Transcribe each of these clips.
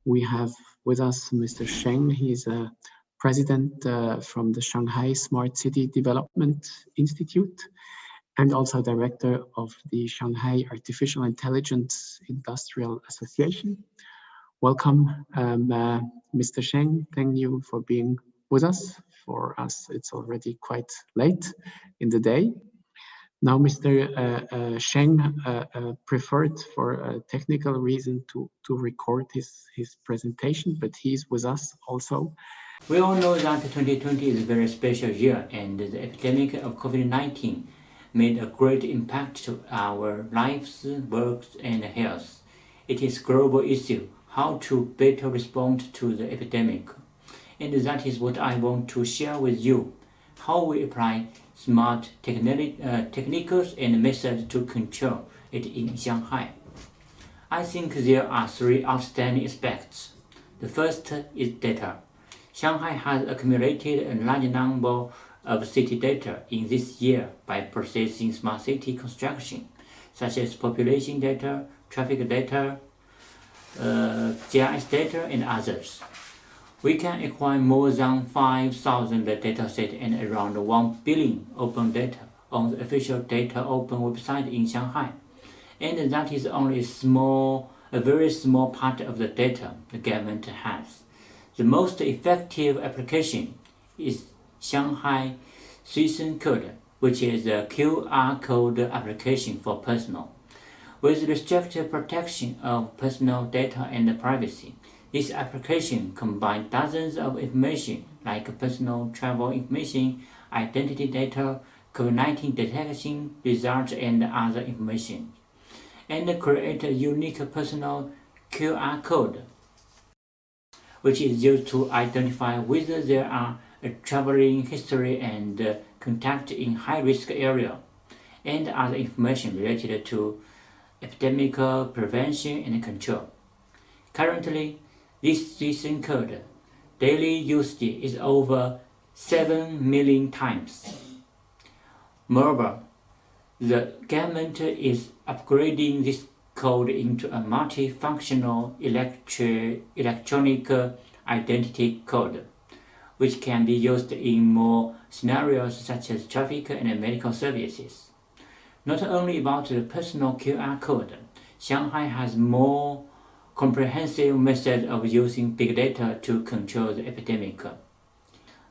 We have with us Mr. Sheng. He's a president from the Shanghai Smart City Development Institute and also director of the Shanghai Artificial Intelligence Industrial Association. Welcome, Mr. Sheng. Thank you for being with us. For us, it's already quite late in the day. Now, Mr. Sheng preferred for a technical reason to record his presentation, but he's with us also. We all know that 2020 is a very special year, and the epidemic of COVID-19 made a great impact to our lives, works, and health. It is a global issue, how to better respond to the epidemic. And that is what I want to share with you, how we apply smart techniques and methods to control it in Shanghai. I think there are three outstanding aspects. The first is data. Shanghai has accumulated a large number of city data in this year by processing smart city construction, such as population data, traffic data, GIS data, and others. We can acquire more than 5,000 datasets and around 1 billion open data on the official data open website in Shanghai. And that is only a very small part of the data the government has. The most effective application is Shanghai Xuefeng Code, which is a QR code application for personal. With restricted protection of personal data and privacy, this application combines dozens of information like personal travel information, identity data, COVID-19 detection results, and other information, and create a unique personal QR code, which is used to identify whether there are a traveling history and contact in high-risk area, and other information related to epidemic prevention and control. Currently, this Xuefeng code daily usage is over 7 million times. Moreover, the government is upgrading this code into a multifunctional electronic identity code, which can be used in more scenarios such as traffic and medical services. Not only about the personal QR code, Shanghai has more comprehensive method of using big data to control the epidemic.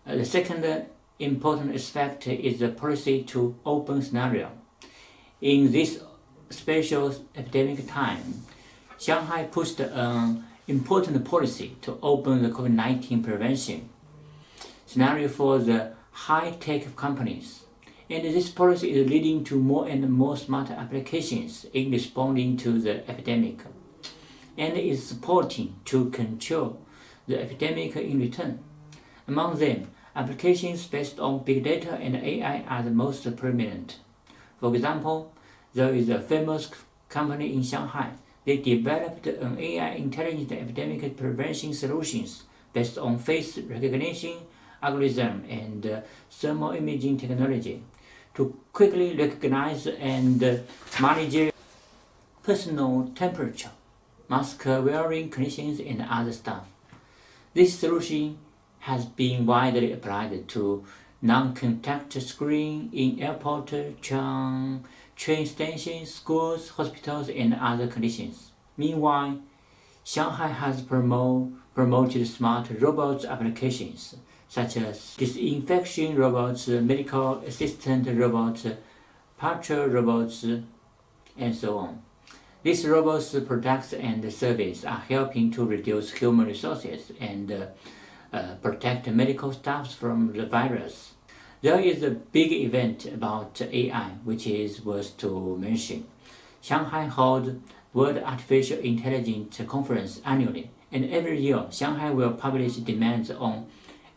The second important aspect is the policy to open scenario. In this special epidemic time, Shanghai pushed an important policy to open the COVID-19 prevention scenario for the high-tech companies. And this policy is leading to more and more smart applications in responding to the epidemic, and is supporting to control the epidemic in return. Among them, applications based on big data and AI are the most prominent. For example, there is a famous company in Shanghai. They developed an AI intelligent epidemic prevention solutions based on face recognition, algorithm, and thermal imaging technology to quickly recognize and manage personal temperature, mask-wearing conditions, and other stuff. This solution has been widely applied to non-contact screening in airport, train stations, schools, hospitals, and other conditions. Meanwhile, Shanghai has promoted smart robots applications, such as disinfection robots, medical assistant robots, patrol robots, and so on. These robots' products and services are helping to reduce human resources and protect medical staff from the virus. There is a big event about AI which is worth to mention. Shanghai holds World Artificial Intelligence Conference annually, and every year Shanghai will publish demands on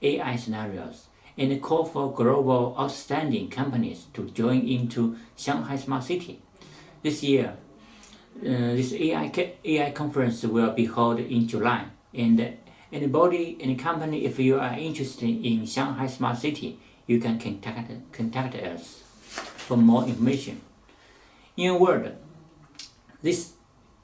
AI scenarios and call for global outstanding companies to join into Shanghai Smart City. This year, this AI conference will be held in July, and anybody, any company, if you are interested in Shanghai Smart City, you can contact us for more information. In a word, this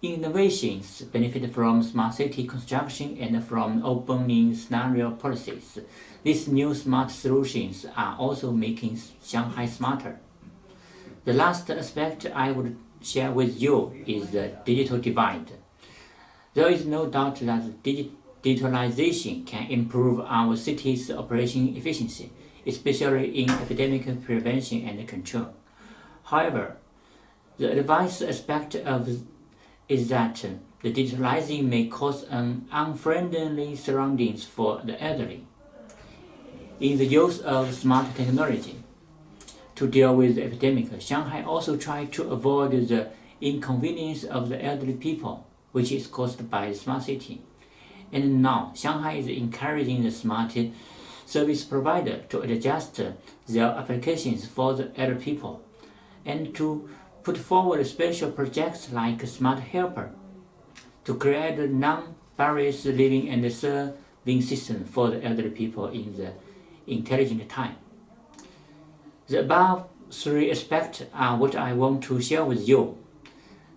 Innovations benefit from smart city construction and from opening scenario policies. These new smart solutions are also making Shanghai smarter. The last aspect I would share with you is the digital divide. There is no doubt that digitalization can improve our city's operation efficiency, especially in epidemic prevention and control. However, the adverse aspect is that the digitalizing may cause an unfriendly surroundings for the elderly. In the use of smart technology to deal with the epidemic, Shanghai also tried to avoid the inconvenience of the elderly people, which is caused by the smart city. And now, Shanghai is encouraging the smart service provider to adjust their applications for the elderly people and to put forward special projects like Smart Helper to create a non-barriers living and serving system for the elderly people in the intelligent time. The above three aspects are what I want to share with you.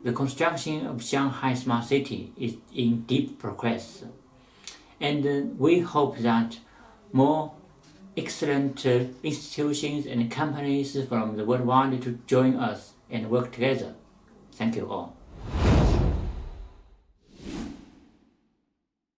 The construction of Shanghai Smart City is in deep progress, and we hope that more excellent institutions and companies from the worldwide to join us and work together. Thank you all.